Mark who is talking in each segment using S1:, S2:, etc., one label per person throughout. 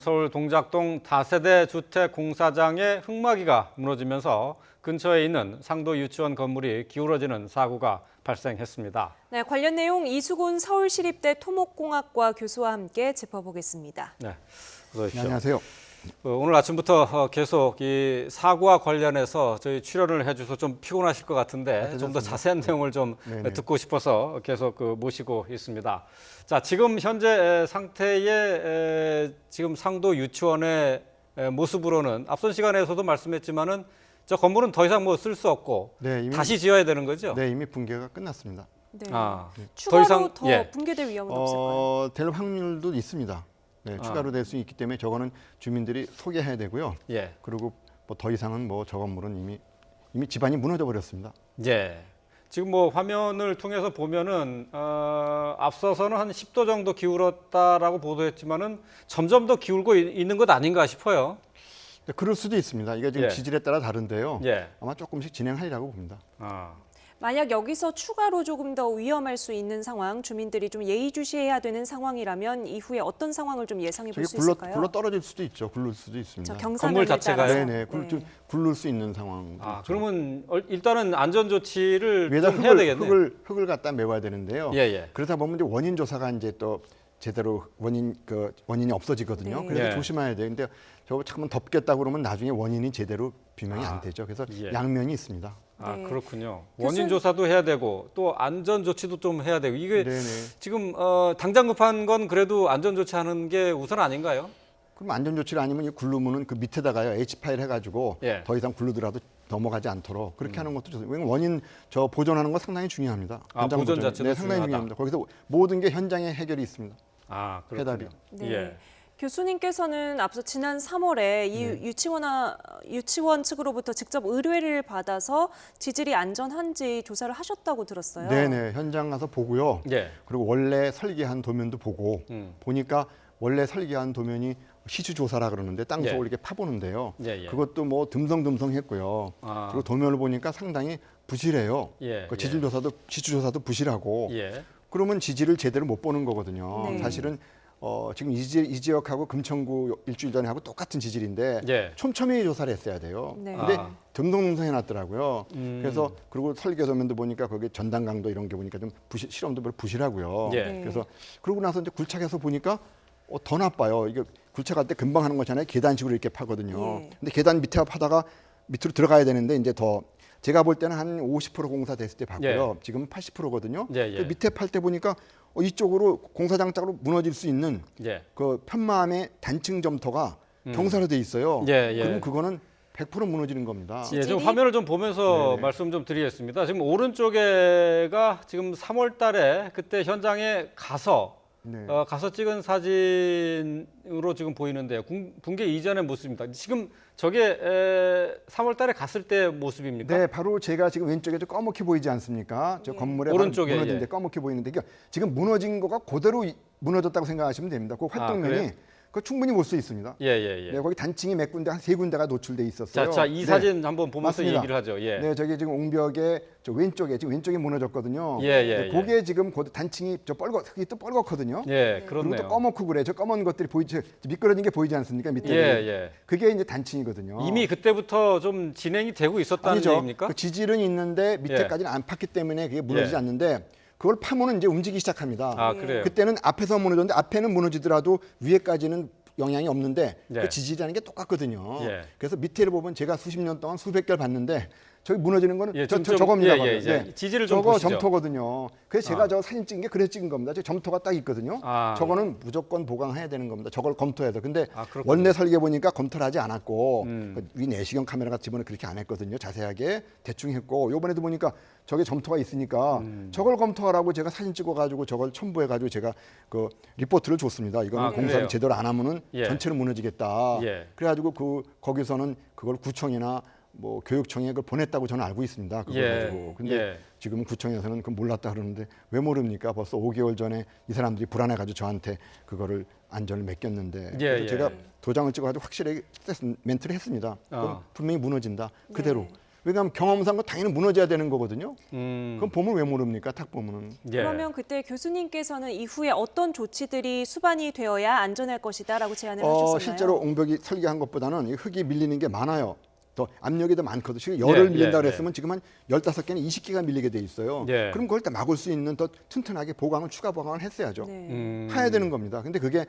S1: 서울 동작동 다세대 주택 공사장의 흙막이가 무너지면서 근처에 있는 상도 유치원 건물이 기울어지는 사고가 발생했습니다.
S2: 네, 관련 내용 이수곤 서울시립대 토목공학과 교수와 함께 짚어보겠습니다.
S1: 네, 어서 오십시오.
S3: 네, 안녕하세요.
S1: 오늘 아침부터 계속 이 사고와 관련해서 저희 출연을 해주셔서 좀 피곤하실 것 같은데 좀 더 자세한 내용을 좀 듣고 싶어서 계속 모시고 있습니다. 자, 지금 현재 상태의 지금 상도 유치원의 모습으로는 앞선 시간에서도 말씀했지만은 저 건물은 더 이상 뭐 쓸 수 없고
S3: 네, 이미,
S1: 다시 지어야 되는 거죠?
S3: 네, 이미 붕괴가 끝났습니다.
S2: 네.
S1: 더
S2: 추가로
S1: 이상
S2: 더 붕괴될 위험은 없을까요?
S3: 될 확률도 있습니다. 네, 추가로 될 수 있기 때문에 저거는 주민들이 소개해야 되고요.
S1: 예.
S3: 그리고 뭐 더 이상은 뭐 저 건물은 이미 집안이 무너져 버렸습니다.
S1: 예. 지금 뭐 화면을 통해서 보면은 앞서서는 한 10도 정도 기울었다라고 보도했지만은 점점 더 기울고 있는 것 아닌가 싶어요.
S3: 네, 그럴 수도 있습니다. 이게 지금
S1: 예.
S3: 지질에 따라 다른데요.
S1: 예.
S3: 아마 조금씩 진행하리라고 봅니다.
S2: 만약 여기서 추가로 조금 더 위험할 수 있는 상황, 주민들이 좀 예의주시해야 되는 상황이라면 이후에 어떤 상황을 좀 예상해 볼 수 있을까요?
S3: 굴러 떨어질 수도 있죠. 굴릴 수도 있습니다.
S1: 건물 자체가요?
S3: 네네, 굴릴 수 있는 상황.
S1: 그러면 일단은 안전 조치를
S3: 위에다
S1: 좀 해야 되겠네요.
S3: 흙을 갖다 메워야 되는데요.
S1: 예, 예.
S3: 그러다 보면 이제 원인 조사가 이제 또 제대로 원인이 없어지거든요.
S2: 네.
S3: 그래서
S1: 예.
S3: 조심해야 돼요. 근데 저거 잠깐 덮겠다 그러면 나중에 원인이 제대로 규명이 안 되죠. 그래서
S1: 예.
S3: 양면이 있습니다.
S2: 네.
S1: 그렇군요. 원인 조사도 해야 되고 또 안전 조치도 좀 해야 되고 이게
S3: 네네.
S1: 지금 당장 급한 건 그래도 안전 조치하는 게 우선 아닌가요?
S3: 그럼 안전 조치를 아니면 이 굴르면은 그 밑에다가요 H 파일 해가지고
S1: 예.
S3: 더 이상 굴르더라도 넘어가지 않도록 그렇게 하는 것도 좋습니다. 왜냐면 원인 저 보존하는 거 상당히 중요합니다. 현장
S1: 보존
S3: 보존.
S1: 자체도
S3: 네, 상당히
S1: 중요하다.
S3: 중요합니다. 거기서 모든 게 현장에 해결이 있습니다.
S1: 그렇군요.
S3: 해답이.
S2: 네.
S1: 예.
S2: 교수님께서는 앞서 지난 3월에 이 유치원 측으로부터 직접 의뢰를 받아서 지질이 안전한지 조사를 하셨다고 들었어요.
S3: 네네, 현장 가서 보고요.
S1: 예.
S3: 그리고 원래 설계한 도면도 보고 보니까 원래 설계한 도면이 시주 조사라 그러는데 땅 속을
S1: 예.
S3: 이렇게 파보는데요.
S1: 예, 예.
S3: 그것도 뭐 듬성듬성했고요. 그리고 도면을 보니까 상당히 부실해요.
S1: 예,
S3: 그 지질 조사도 시주 조사도 부실하고.
S1: 예.
S3: 그러면 지질을 제대로 못 보는 거거든요.
S2: 네.
S3: 사실은 지금 이 지역하고 금천구 일주일 전에 하고 똑같은 지질인데
S1: 예.
S3: 촘촘히 조사를 했어야 돼요.
S2: 네.
S3: 근데 듬성듬성 해놨더라고요. 그래서 그리고 설계 도면도 보니까 거기 전단 강도 이런 게 보니까 좀 실험도 별로 부실하고요.
S1: 예.
S2: 네.
S3: 그래서 그러고 나서 이제 굴착해서 보니까 더 나빠요. 이게 굴착할 때 금방 하는 거잖아요. 계단식으로 이렇게 파거든요.
S2: 예.
S3: 근데 계단 밑에 파다가 밑으로 들어가야 되는데 이제 더 제가 볼 때는 한 50% 공사 됐을 때 봤고요. 지금 80%거든요.
S1: 예, 예.
S3: 밑에 팔 때 보니까 이쪽으로 공사장 쪽으로 무너질 수 있는
S1: 예.
S3: 그 편마함의 단층 점토가 경사로 돼 있어요.
S1: 예, 예.
S3: 그럼 그거는 100% 무너지는 겁니다.
S1: 예, 지금 화면을 좀 보면서 말씀 좀 드리겠습니다. 지금 오른쪽에가 지금 3월 달에 그때 현장에 가서
S3: 네.
S1: 가서 찍은 사진으로 지금 보이는데요. 붕괴 이전의 모습입니다. 지금 저게 3월 달에 갔을 때 모습입니까?
S3: 네, 바로 제가 지금 왼쪽에 좀 꺼멓게 보이지 않습니까? 저 건물에
S1: 오른쪽에,
S3: 무너진데
S1: 예.
S3: 꺼멓게 보이는데 그러니까 지금 무너진 거가 그대로 무너졌다고 생각하시면 됩니다. 그 활동면이
S1: 그래요?
S3: 그 충분히 볼 수 있습니다.
S1: 예, 예, 예.
S3: 네, 거기 단층이 몇 군데 한 3군데가 노출돼 있었어요.
S1: 자, 이
S3: 네.
S1: 사진 한번 보면서
S3: 맞습니다.
S1: 얘기를 하죠. 예.
S3: 네, 저기 지금 옹벽에 저 왼쪽에 지금 왼쪽이 무너졌거든요.
S1: 예, 예,
S3: 네, 그게 지금 그 단층이 저 흙이 또 뻘겋거든요.
S1: 예,
S3: 그리고
S1: 그렇네요.
S3: 또 꺼멓고 그래. 저 검은 것들이 미끄러진 게 보이지 않습니까? 밑에.
S1: 예, 예.
S3: 그게 이제 단층이거든요.
S1: 이미 그때부터 좀 진행이 되고 있었다는
S3: 아니죠.
S1: 얘기입니까?
S3: 그 지질은 있는데 밑에까지는 안 팠기 때문에 그게 무너지지
S1: 예.
S3: 않는데 그걸 파면은 이제 움직이기 시작합니다.
S1: 그래요.
S3: 그때는 앞에서 무너졌는데 앞에는 무너지더라도 위에까지는 영향이 없는데
S1: 예.
S3: 그 지질이라는 게 똑같거든요.
S1: 예.
S3: 그래서 밑에를 보면 제가 수십 년 동안 수백 개를 봤는데 저기 무너지는 거는
S1: 예,
S3: 저겁니다.
S1: 예, 예,
S3: 바로.
S1: 이제 지질을 좀
S3: 저거
S1: 보시죠.
S3: 점토거든요. 그래서 제가 저 사진 찍은 게 그래서 찍은 겁니다. 저 점토가 딱 있거든요. 저거는 무조건 보강해야 되는 겁니다. 저걸 검토해서. 근데
S1: 그렇군요.
S3: 원래 설계 보니까 검토를 하지 않았고 그 위 내시경 카메라가 집어는 그렇게 안 했거든요. 자세하게 대충 했고 요번에도 보니까 저게 점토가 있으니까 저걸 검토하라고 제가 사진 찍어가지고 저걸 첨부해가지고 제가 그 리포트를 줬습니다. 이거는 공사를
S1: 그래요?
S3: 제대로 안 하면은
S1: 예.
S3: 전체로 무너지겠다.
S1: 예.
S3: 그래가지고 거기서는 그걸 구청이나 뭐 교육청에 그걸 보냈다고 저는 알고 있습니다. 그거
S1: 예.
S3: 가지고. 근데
S1: 예.
S3: 지금 구청에서는 그 몰랐다 그러는데 왜 모릅니까? 벌써 5개월 전에 이 사람들이 불안해가지고 저한테 그거를 안전을 맡겼는데
S1: 예,
S3: 그래서
S1: 예.
S3: 제가 도장을 찍어가지고 확실하게 멘트를 했습니다. 그건 분명히 무너진다. 그대로. 왜냐하면 경험상 거 당연히 무너져야 되는 거거든요.
S1: 음.
S3: 그럼 보면 왜 모릅니까? 딱 보면은.
S1: 예.
S2: 그러면 그때 교수님께서는 이후에 어떤 조치들이 수반이 되어야 안전할 것이다라고 제안을 하셨었나요?
S3: 실제로 옹벽이 설계한 것보다는 이 흙이 밀리는 게 많아요. 더 압력이 더 많거든요. 지금 열을 밀린다 그랬으면 지금 한 15개는 20개가 밀리게 돼 있어요.
S1: 예.
S3: 그럼 그걸 다 막을 수 있는 더 튼튼하게 추가 보강을 했어야죠.
S2: 네.
S3: 해야 되는 겁니다. 근데 그게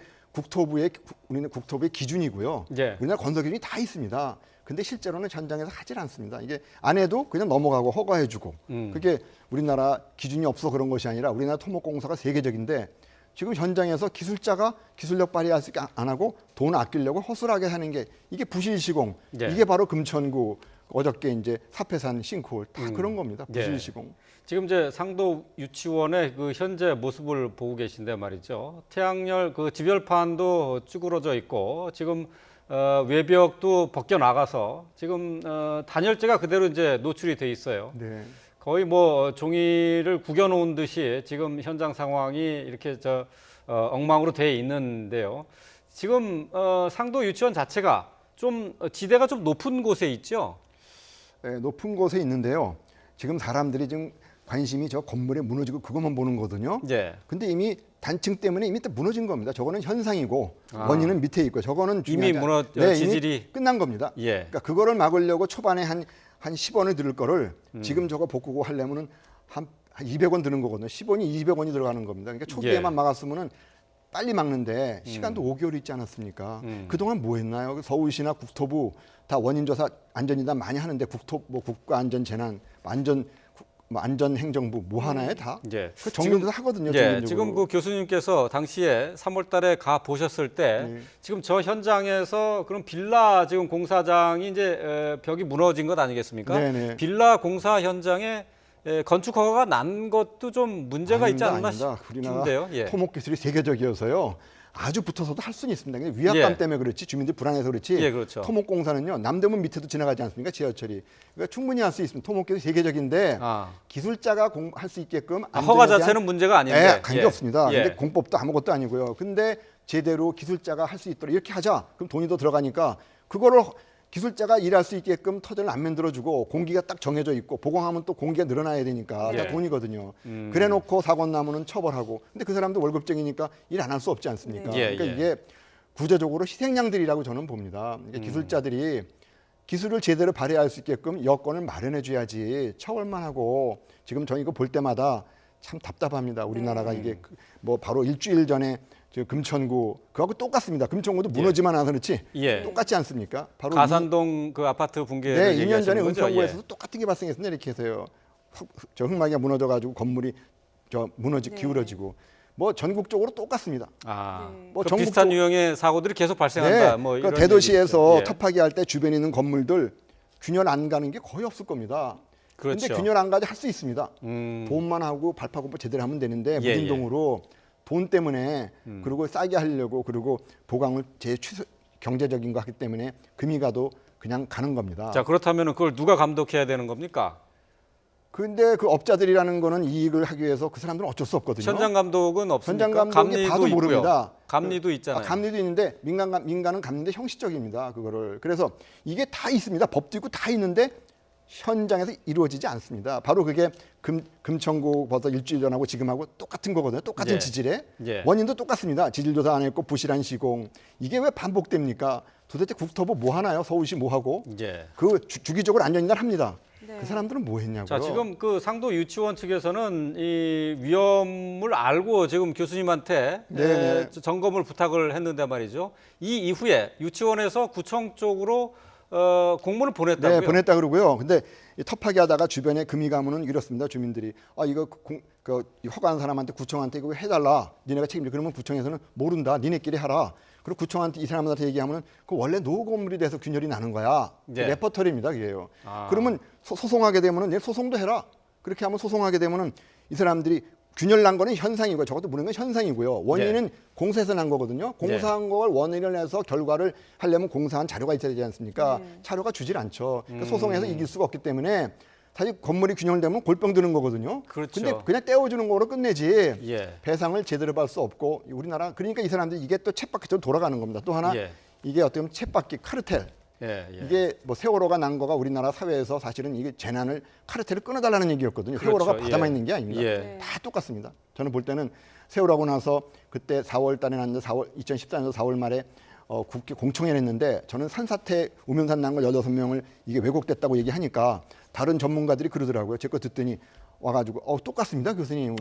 S3: 우리는 국토부의 기준이고요.
S1: 예.
S3: 우리나라 건설 기준이 다 있습니다. 근데 실제로는 현장에서 하질 않습니다. 이게 안 해도 그냥 넘어가고 허가해주고 그게 우리나라 기준이 없어 그런 것이 아니라 우리나라 토목공사가 세계적인데 지금 현장에서 기술자가 기술력 발휘할 수 있게 안 하고 돈 아끼려고 허술하게 하는 게 이게 부실시공
S1: 예.
S3: 이게 바로 금천구 어저께 이제 사패산 싱크홀 다 그런 겁니다.
S1: 예.
S3: 부실시공.
S1: 지금 이제 상도 유치원의 그 현재 모습을 보고 계신데 말이죠. 태양열 그 지별판도 쭈그러져 있고 지금 외벽도 벗겨 나가서 지금 단열재가 그대로 이제 노출이 돼 있어요.
S3: 네.
S1: 거의 뭐 종이를 구겨 놓은 듯이 지금 현장 상황이 이렇게 엉망으로 돼 있는데요. 지금 상도 유치원 자체가 좀 지대가 좀 높은 곳에 있죠.
S3: 네, 높은 곳에 있는데요. 지금 사람들이 지금 관심이 저 건물에 무너지고 그것만 보는 거거든요.
S1: 예.
S3: 근데 이미 단층 때문에 이미 다 무너진 겁니다. 저거는 현상이고 원인은 밑에 있고 저거는
S1: 이미
S3: 중요하지
S1: 지질이
S3: 이미 끝난 겁니다.
S1: 예.
S3: 그러니까 그거를 막으려고 초반에 한 10원을 들을 거를 지금 저거 복구고 하려면은 한 200원 드는 거거든요. 10원이 200원이 들어가는 겁니다. 그러니까 초기에만 막았으면은 빨리 막는데 시간도 5개월 있지 않았습니까? 그동안 뭐 했나요? 서울시나 국토부 다 원인조사 안전이다 많이 하는데 국가안전재난 안전행정부 뭐 하나에 다
S1: 예.
S3: 그 정리도 하거든요.
S1: 예,
S3: 전문적으로.
S1: 지금 그 교수님께서 당시에 3월달에 가 보셨을 때
S3: 네.
S1: 지금 저 현장에서 그럼 빌라 지금 공사장이 이제 벽이 무너진 것 아니겠습니까?
S3: 네네.
S1: 빌라 공사 현장에 건축 허가가 난 것도 좀 문제가 있지 않나
S3: 우리나라
S1: 싶은데요. 예.
S3: 토목 기술이 세계적이어서요. 아주 붙어서도 할 수는 있습니다. 근데 위압감
S1: 예.
S3: 때문에 그렇지 주민들이 불안해서 그렇지.
S1: 예, 그렇죠.
S3: 토목공사는요 남대문 밑에도 지나가지 않습니까? 지하철이. 그러니까 충분히 할 수 있습니다. 토목 기술이 세계적인데 기술자가 할 수 있게끔
S1: 허가 자체는 문제가 아닌데
S3: 관계 없습니다.
S1: 예.
S3: 근데 공법도 아무것도 아니고요. 근데 제대로 기술자가 할 수 있도록 이렇게 하자. 그럼 돈이 더 들어가니까 그거를 기술자가 일할 수 있게끔 터전을 안 만들어주고 공기가 딱 정해져 있고 보강하면 또 공기가 늘어나야 되니까
S1: 예.
S3: 다 돈이거든요. 그래놓고 사고 나면은 처벌하고. 근데 그 사람도 월급쟁이니까 일 안 할 수 없지 않습니까?
S1: 예,
S3: 그러니까
S1: 예.
S3: 이게 구조적으로 희생양들이라고 저는 봅니다. 그러니까 기술자들이 기술을 제대로 발휘할 수 있게끔 여건을 마련해줘야지 처벌만 하고 지금 저희 이거 볼 때마다 참 답답합니다. 우리나라가 이게 뭐 바로 일주일 전에 저 금천구 그하고 똑같습니다. 금천구도 무너지만 않아서 그렇지
S1: 예.
S3: 똑같지 않습니까? 바로
S1: 가산동 그 아파트 붕괴를
S3: 네, 2년
S1: 얘기하시는
S3: 전에
S1: 거죠?
S3: 은평구에서도 똑같은 게 발생했습니다. 이렇게 해서요. 저 흙막이가 무너져가지고 건물이 기울어지고 뭐 전국적으로 똑같습니다.
S1: 네.
S3: 뭐
S1: 그 비슷한 유형의 사고들이 계속 발생한다. 뭐
S3: 그러니까
S1: 이런
S3: 대도시에서
S1: 얘기죠. 예.
S3: 터파기 할 때 주변에 있는 건물들 균열 안 가는 게 거의 없을 겁니다.
S1: 그렇죠.
S3: 근데 균열 안 가지 할 수 있습니다. 돈만 하고 발파공부 제대로 하면 되는데
S1: 예,
S3: 무진동으로 돈 때문에 그리고 싸게 하려고 그리고 보강을 경제적인 거 하기 때문에 금이 가도 그냥 가는 겁니다.
S1: 자, 그렇다면 그걸 누가 감독해야 되는 겁니까?
S3: 근데 그 업자들이라는 거는 이익을 하기 위해서 그 사람들은 어쩔 수 없거든요.
S1: 현장 감독은 없습니까?
S3: 현장 감독이
S1: 감리도
S3: 봐도
S1: 있고요.
S3: 모릅니다.
S1: 감리도 있잖아요.
S3: 감리도 있는데 민간은 감리인데 형식적입니다. 그거를 그래서 이게 다 있습니다. 법도 있고 다 있는데 현장에서 이루어지지 않습니다. 바로 그게 금천구 벌써 일주일 전하고 지금하고 똑같은 거거든요. 똑같은
S1: 예.
S3: 지질에
S1: 예.
S3: 원인도 똑같습니다. 지질 조사 안 했고 부실한 시공 이게 왜 반복됩니까? 도대체 국토부 뭐 하나요? 서울시 뭐 하고
S1: 예.
S3: 그 주기적으로 안전인단 합니다.
S2: 네.
S3: 그 사람들은 뭐 했냐고요?
S1: 자, 지금 그 상도 유치원 측에서는 이 위험을 알고 지금 교수님한테
S3: 네네.
S1: 점검을 부탁을 했는데 말이죠. 이 이후에 유치원에서 구청 쪽으로 공문을 보냈다고요.
S3: 네, 보냈다 그러고요. 근데 이 텃파기 하다가 주변에 금이 가면은 이렇습니다. 주민들이 이거 허가한 사람한테 구청한테 이거 해달라. 니네가 책임져. 그러면 구청에서는 모른다. 니네끼리 하라. 그리고 구청한테 이 사람한테 얘기하면은 그 원래 노후 건물이 돼서 균열이 나는 거야.
S1: 네.
S3: 레퍼토리입니다, 그게요. 그러면 소송하게 되면은 얘 소송도 해라. 그렇게 하면 소송하게 되면은 이 사람들이 균열 난 거는 현상이고요. 저것도 모르는 건 현상이고요. 원인은 공사에서 난 거거든요. 공사한 걸 원인을 내서 결과를 하려면 공사한 자료가 있어야 되지 않습니까? 자료가 주질 않죠. 그러니까 소송해서 이길 수가 없기 때문에 사실 건물이 균열되면 골병 드는 거거든요.
S1: 그렇죠.
S3: 근데 그냥 떼어주는 거로 끝내지
S1: 예.
S3: 배상을 제대로 받을 수 없고 우리나라 그러니까 이 사람들이 이게 또 쳇바퀴처럼 돌아가는 겁니다. 또 하나
S1: 예.
S3: 이게 어떻게 보면 쳇바퀴 카르텔
S1: 예, 예.
S3: 이게 뭐 세월호가 난 거가 우리나라 사회에서 사실은 이게 재난을 카르텔을 끊어달라는 얘기였거든요.
S1: 그렇죠.
S3: 세월호가 바다만
S1: 예.
S3: 있는 게 아닙니다.
S1: 예.
S3: 다 똑같습니다. 저는 볼 때는 세월호하고 나서 그때 4월 달에 났는데 2014년도 4월 말에 국회 공청회를 했는데 저는 산사태 우면산 난 걸 16명을 이게 왜곡됐다고 얘기하니까 다른 전문가들이 그러더라고요. 제 거 듣더니 와가지고 똑같습니다 교수님.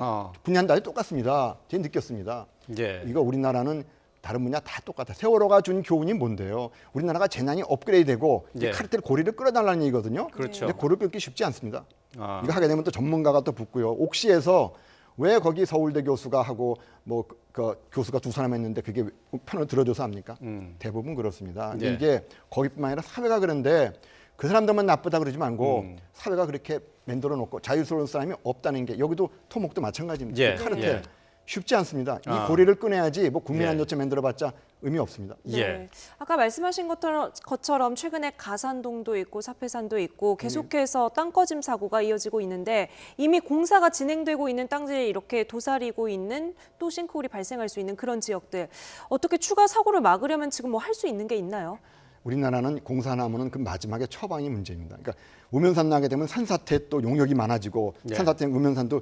S3: 분야는 다 똑같습니다. 제가 느꼈습니다.
S1: 예.
S3: 이거 우리나라는 다른 분야 다 똑같아. 세월호가 준 교훈이 뭔데요? 우리나라가 재난이 업그레이드되고
S1: 예.
S3: 카르텔 고리를 끌어달라는 얘기거든요.
S1: 그렇죠.
S3: 근데 고리를 끌기 쉽지 않습니다.
S1: 아.
S3: 이거 하게 되면 또 전문가가 또 붙고요. 옥시에서 왜 거기 서울대 교수가 하고 뭐 그 교수가 두 사람 했는데 그게 편을 들어줘서 합니까? 대부분 그렇습니다. 근데
S1: 예.
S3: 이게 거기뿐만 아니라 사회가 그런데 그 사람들만 나쁘다 그러지 말고 사회가 그렇게 만들어 놓고 자유스러운 사람이 없다는 게 여기도 토목도 마찬가지입니다.
S1: 예.
S3: 카르텔
S1: 예.
S3: 쉽지 않습니다. 이 고리를 꺼내야지 뭐
S1: 예.
S3: 국민안전처 만들어봤자 의미 없습니다.
S1: 예.
S2: 아까 말씀하신 것처럼 최근에 가산동도 있고 사패산도 있고 계속해서 땅꺼짐 사고가 이어지고 있는데 이미 공사가 진행되고 있는 땅들이 이렇게 도사리고 있는 또 싱크홀이 발생할 수 있는 그런 지역들 어떻게 추가 사고를 막으려면 지금 뭐 할 수 있는 게 있나요?
S3: 우리나라는 공사나무는 그 마지막에 처방이 문제입니다. 그러니까 우면산 나게 되면 산사태 또 용역이 많아지고
S1: 예.
S3: 산사태 우면산도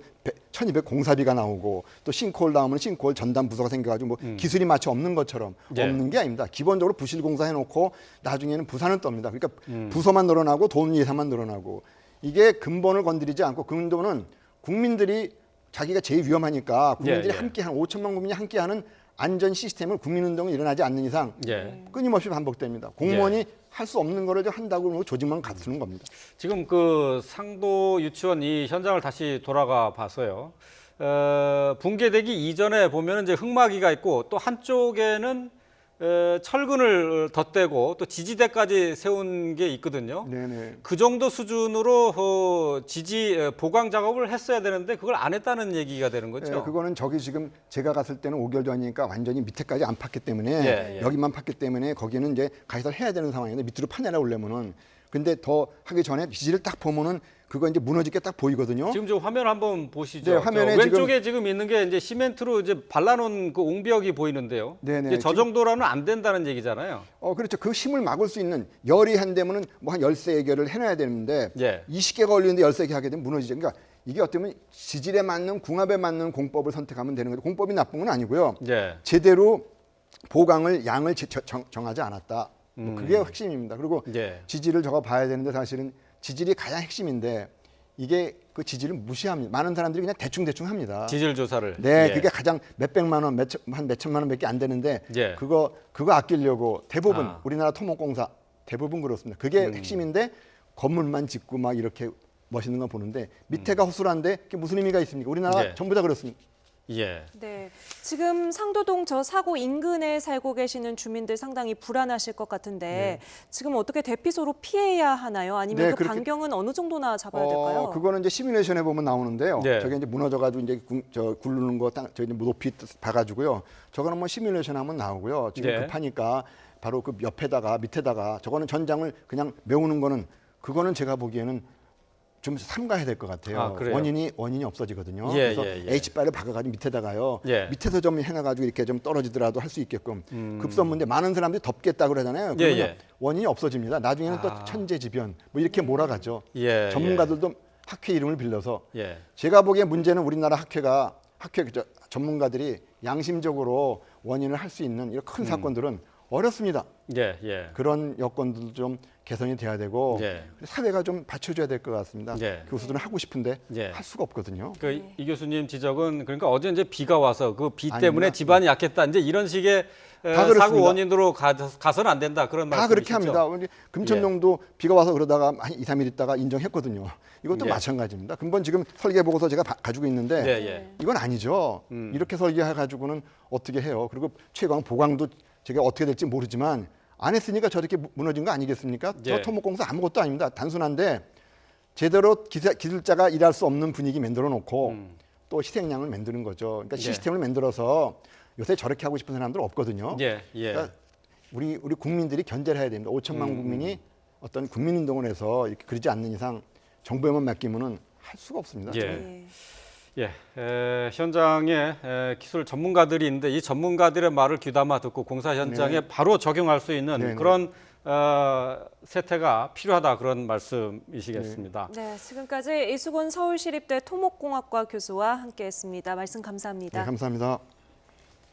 S3: 1200 공사비가 나오고 또 싱크홀 나오면 싱크홀 전담 부서가 생겨가지고 뭐 기술이 마치 없는 것처럼
S1: 예.
S3: 없는 게 아닙니다. 기본적으로 부실 공사해놓고 나중에는 부산은 떱니다. 그러니까 부서만 늘어나고 돈 예산만 늘어나고 이게 근본을 건드리지 않고 그 근본은 국민들이 자기가 제일 위험하니까 국민들이
S1: 예.
S3: 함께하는 5천만 국민이 함께하는 안전 시스템을 국민운동이 일어나지 않는 이상
S1: 예.
S3: 끊임없이 반복됩니다. 공무원이 할 수 없는 거를 한다고 그러고 조직만 갖추는 겁니다.
S1: 지금 그 상도 유치원 이 현장을 다시 돌아가 봐서요. 붕괴되기 이전에 보면 이제 흙막이가 있고 또 한쪽에는 철근을 덧대고 또 지지대까지 세운 게 있거든요.
S3: 네네.
S1: 그 정도 수준으로 지지 보강 작업을 했어야 되는데 그걸 안 했다는 얘기가 되는 거죠.
S3: 네, 그거는 저기 지금 제가 갔을 때는 5개월 전이니까 완전히 밑에까지 안 팠기 때문에
S1: 예.
S3: 여기만 팠기 때문에 거기는 이제 가시를 해야 되는 상황인데 밑으로 파내려 오려면은 근데 더 하기 전에 지지를 딱 보면은 그거 이제 무너질 게 딱 보이거든요.
S1: 지금 저 화면 한번 보시죠.
S3: 네, 화면에
S1: 저 왼쪽에 지금 있는 게 이제 시멘트로 이제 발라놓은 그 옹벽이 보이는데요.
S3: 네네,
S1: 이제 저
S3: 지금-
S1: 정도라는 안 된다는 얘기잖아요.
S3: 그렇죠. 그 힘을 막을 수 있는 열이 한되면은 뭐 한 13개를 해놔야 되는데
S1: 예.
S3: 20개가 걸리는데 13개 하게 되면 무너지죠. 그러니까 이게 어쩌면 지질에 맞는 궁합에 맞는 공법을 선택하면 되는 거죠. 공법이 나쁜 건 아니고요.
S1: 예.
S3: 제대로 보강을 양을 정하지 않았다. 뭐 그게 핵심입니다. 그리고
S1: 예.
S3: 지질을 저거 봐야 되는데 사실은 지질이 가장 핵심인데 이게 그 지질을 무시합니다. 많은 사람들이 그냥 대충 합니다.
S1: 지질 조사를.
S3: 네,
S1: 예.
S3: 그게 가장 몇백만 원, 한 몇천만 원밖에 안 되는데
S1: 예.
S3: 그거 아끼려고 대부분
S1: 아.
S3: 우리나라 토목공사 대부분 그렇습니다. 그게 핵심인데 건물만 짓고 막 이렇게 멋있는 거 보는데 밑에가 허술한데 그게 무슨 의미가 있습니까? 우리나라
S1: 예.
S3: 전부 다 그렇습니다.
S1: 예.
S2: 네, 지금 상도동 저 사고 인근에 살고 계시는 주민들 상당히 불안하실 것 같은데 지금 어떻게 대피소로 피해야 하나요? 아니면
S3: 네,
S2: 그
S3: 그렇게-
S2: 반경은 어느 정도나 잡아야 될까요?
S3: 그거는 이제 시뮬레이션에 보면 나오는데요.
S1: 네.
S3: 저게 이제 무너져가지고 이제 저 굴르는 거 저기 이제 높이 봐가지고요. 저거는 뭐 시뮬레이션 하면 나오고요. 지금
S1: 네.
S3: 급하니까 바로 그 옆에다가 밑에다가 저거는 전장을 그냥 메우는 거는 그거는 제가 보기에는 좀 삼가해야 될 것 같아요.
S1: 아, 그래요?
S3: 원인이 없어지거든요.
S1: 예,
S3: 그래서
S1: 예, 예.
S3: H발을 박아가지고 밑에다가요.
S1: 예.
S3: 밑에서 좀 해놔가지고 이렇게 좀 떨어지더라도 할 수 있게끔 급선무인데 많은 사람들이 덮겠다 그러잖아요.
S1: 예,
S3: 그러면
S1: 예.
S3: 원인이 없어집니다. 나중에는
S1: 아.
S3: 또 천재지변 뭐 이렇게 몰아가죠.
S1: 예.
S3: 전문가들도 학회 이름을 빌려서
S1: 예.
S3: 제가 보기엔 문제는 우리나라 학회 전문가들이 양심적으로 원인을 할 수 있는 이런 큰 사건들은 어렵습니다.
S1: 예. 예.
S3: 그런 여건들도 좀 개선이 돼야 되고
S1: 예.
S3: 사회가 좀 받쳐줘야 될 것 같습니다.
S1: 예.
S3: 교수들은 하고 싶은데
S1: 예.
S3: 할 수가 없거든요.
S1: 이 교수님 지적은 그러니까 어제 이제 비가 와서 그 비
S3: 아닙니다.
S1: 때문에 집안이 약했다 이제 이런 식의
S3: 다
S1: 사고
S3: 그렇습니다.
S1: 원인으로 가서는 안 된다 그런
S3: 다
S1: 말씀이시죠?
S3: 그렇게 합니다. 우리 금천동도 비가 와서 그러다가 한 2, 3일 있다가 인정했거든요. 이것도
S1: 예.
S3: 마찬가지입니다. 근본 지금 설계 보고서 제가 가지고 있는데
S1: 예, 예.
S3: 이건 아니죠. 이렇게 설계해가지고는 어떻게 해요? 그리고 최강 보강도 제가 어떻게 될지 모르지만 안 했으니까 저렇게 무너진 거 아니겠습니까?
S1: 예.
S3: 저 토목공사 아무것도 아닙니다. 단순한데 제대로 기술자가 일할 수 없는 분위기 만들어 놓고 또 희생양을 만드는 거죠. 그러니까
S1: 예.
S3: 시스템을 만들어서 요새 저렇게 하고 싶은 사람들 없거든요.
S1: 예. 예.
S3: 그러니까 우리 국민들이 견제를 해야 됩니다. 5천만 국민이 어떤 국민운동을 해서 이렇게 그러지 않는 이상 정부에만 맡기면은 할 수가 없습니다.
S1: 예. 예, 현장에 기술 전문가들이 있는데 이 전문가들의 말을 귀담아 듣고 공사 현장에 바로 적용할 수 있는
S3: 네네.
S1: 그런 세태가 필요하다 그런 말씀이시겠습니다.
S2: 네, 지금까지 이수근 서울시립대 토목공학과 교수와 함께했습니다. 말씀 감사합니다.
S3: 네, 감사합니다.